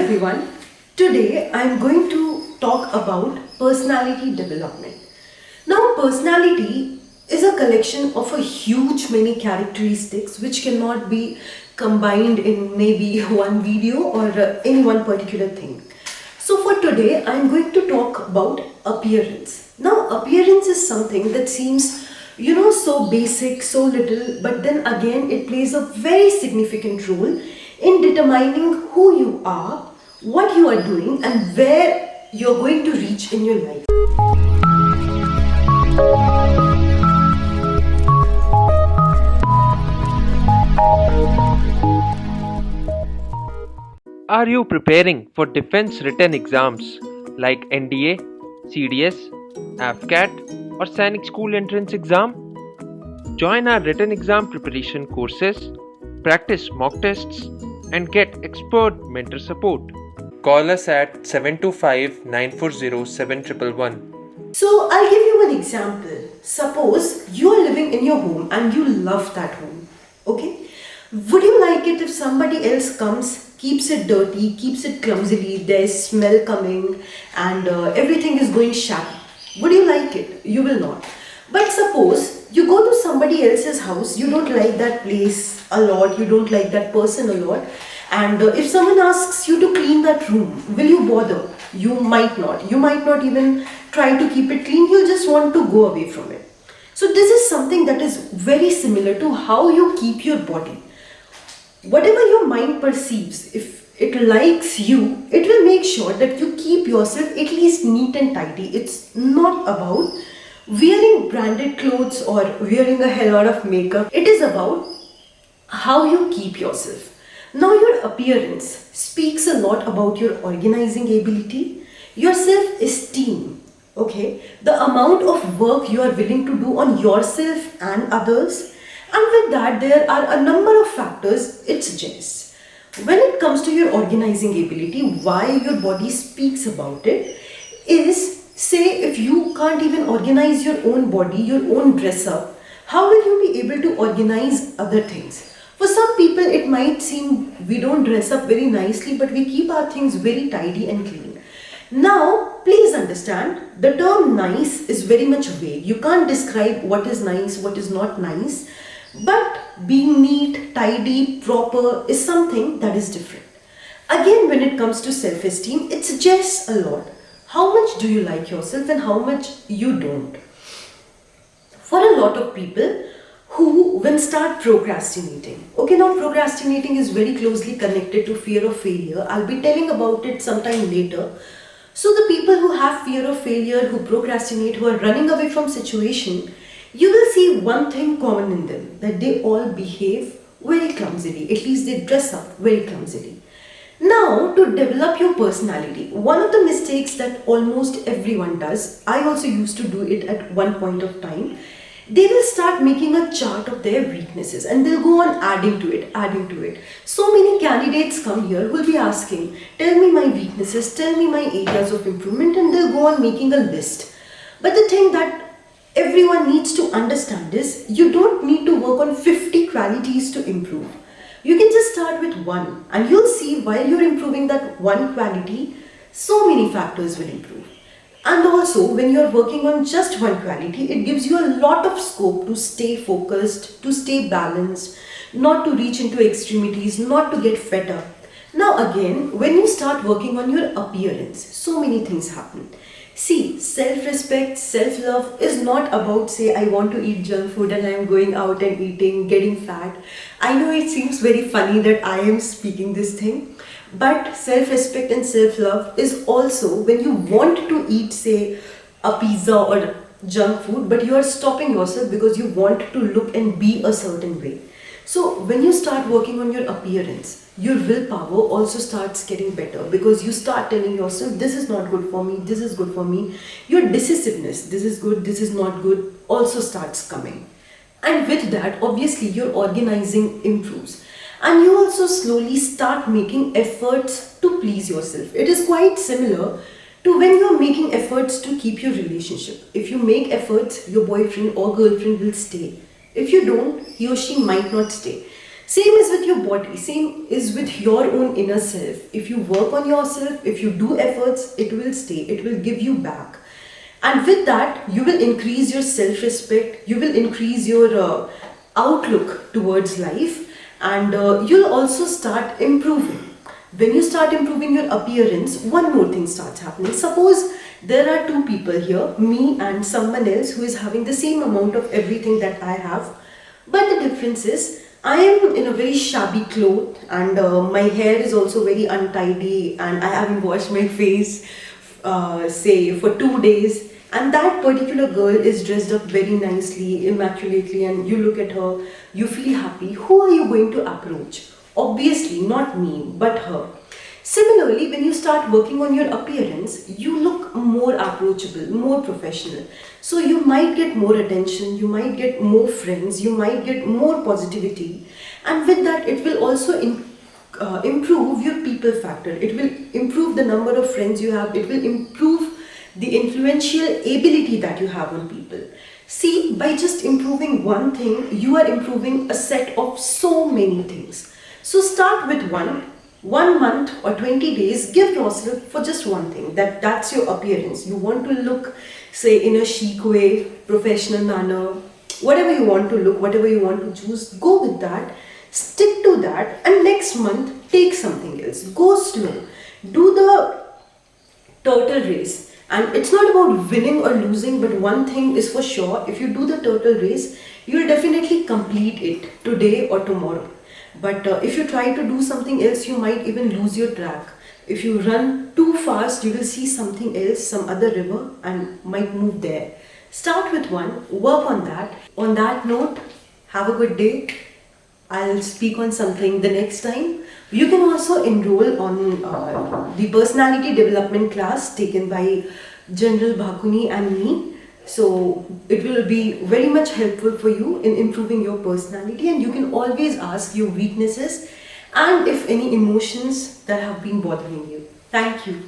everyone. Today I am going to talk about personality development. Now, personality is a collection of a huge many characteristics which cannot be combined in maybe one video or any one particular thing. So for today I am going to talk about appearance. Now, appearance is something that seems so basic, so little, but then again it plays a very significant role in determining who you are, what you are doing, and where you're going to reach in your life. Are you preparing for defense written exams like NDA, CDS, AFCAT, or Sainik School Entrance Exam? Join our written exam preparation courses, practice mock tests, and get expert mentor support. Call us at 725-940-7111. So I'll give you an example. Suppose you are living in your home and you love that home. Okay? Would you like it if somebody else comes, keeps it dirty, keeps it clumsily, there's smell coming and everything is going shabby? Would you like it? You will not. But suppose you go to somebody else's house, you don't like that place a lot, you don't like that person a lot, and if someone asks you to clean that room, will you bother? You might not. You might not even try to keep it clean, you'll just want to go away from it. So this is something that is very similar to how you keep your body. Whatever your mind perceives, if it likes you, it will make sure that you keep yourself at least neat and tidy. It's not about wearing branded clothes or wearing a hell lot of makeup. It is about how you keep yourself. Now, your appearance speaks a lot about your organizing ability, your self-esteem, okay? The amount of work you are willing to do on yourself and others. And with that, there are a number of factors it suggests. When it comes to your organizing ability, why your body speaks about it is, say, if you can't even organize your own body, your own dress up, how will you be able to organize other things? For some people, it might seem we don't dress up very nicely, but we keep our things very tidy and clean. Now, please understand, the term nice is very much vague. You can't describe what is nice, what is not nice. But being neat, tidy, proper is something that is different. Again, when it comes to self-esteem, it suggests a lot. How much do you like yourself and how much you don't? For a lot of people who will start procrastinating. Okay, now procrastinating is very closely connected to fear of failure. I'll be telling about it sometime later. So the people who have fear of failure, who procrastinate, who are running away from situation, you will see one thing common in them, that they all behave very clumsily. At least they dress up very clumsily. Now, to develop your personality, one of the mistakes that almost everyone does, I also used to do it at one point of time, they will start making a chart of their weaknesses and they'll go on adding to it. So many candidates come here who will be asking, tell me my weaknesses, tell me my areas of improvement, and they'll go on making a list. But the thing that everyone needs to understand is, you don't need to work on 50 qualities to improve. You can just start with one, and you'll see while you're improving that one quality, so many factors will improve. And also, when you're working on just one quality, it gives you a lot of scope to stay focused, to stay balanced, not to reach into extremities, not to get fed up. Now again, when you start working on your appearance, so many things happen. See, self-respect, self-love is not about, say, I want to eat junk food and I am going out and eating, getting fat. I know it seems very funny that I am speaking this thing, but self-respect and self-love is also when you want to eat, say, a pizza or junk food, but you are stopping yourself because you want to look and be a certain way. So when you start working on your appearance, your willpower also starts getting better because you start telling yourself, this is not good for me, this is good for me. Your decisiveness, this is good, this is not good, also starts coming. And with that, obviously, your organizing improves. And you also slowly start making efforts to please yourself. It is quite similar to when you are making efforts to keep your relationship. If you make efforts, your boyfriend or girlfriend will stay. If you don't, he or she might not stay. Same is with your body, same is with your own inner self. If you work on yourself, if you do efforts, it will stay, it will give you back. And with that, you will increase your self-respect, you will increase your outlook towards life, and you'll also start improving. When you start improving your appearance, one more thing starts happening. Suppose there are two people here, me and someone else who is having the same amount of everything that I have, but the difference is I am in a very shabby cloth, and my hair is also very untidy, and I haven't washed my face say for 2 days, and that particular girl is dressed up very nicely, immaculately, and you look at her, you feel happy. Who are you going to approach? Obviously not me, but her. Similarly, when you start working on your appearance, you look more approachable, more professional. So you might get more attention, you might get more friends, you might get more positivity. And with that, it will also improve your people factor. It will improve the number of friends you have. It will improve the influential ability that you have on people. See, by just improving one thing, you are improving a set of so many things. So start with one month or 20 days, give yourself for just one thing. That's your appearance. You want to look, say, in a chic way, professional manner, whatever you want to look, whatever you want to choose, go with that, stick to that, and next month take something else. Go slow. Do the turtle race. And it's not about winning or losing, but one thing is for sure, if you do the turtle race, you will definitely complete it today or tomorrow. But if you try to do something else, you might even lose your track. If you run too fast, you will see something else, some other river, and might move there. Start with one, work on that. On that note, have a good day. I'll speak on something the next time. You can also enroll on the personality development class taken by General Bhakuni and me. So it will be very much helpful for you in improving your personality, and you can always ask your weaknesses and if any emotions that have been bothering you. Thank you.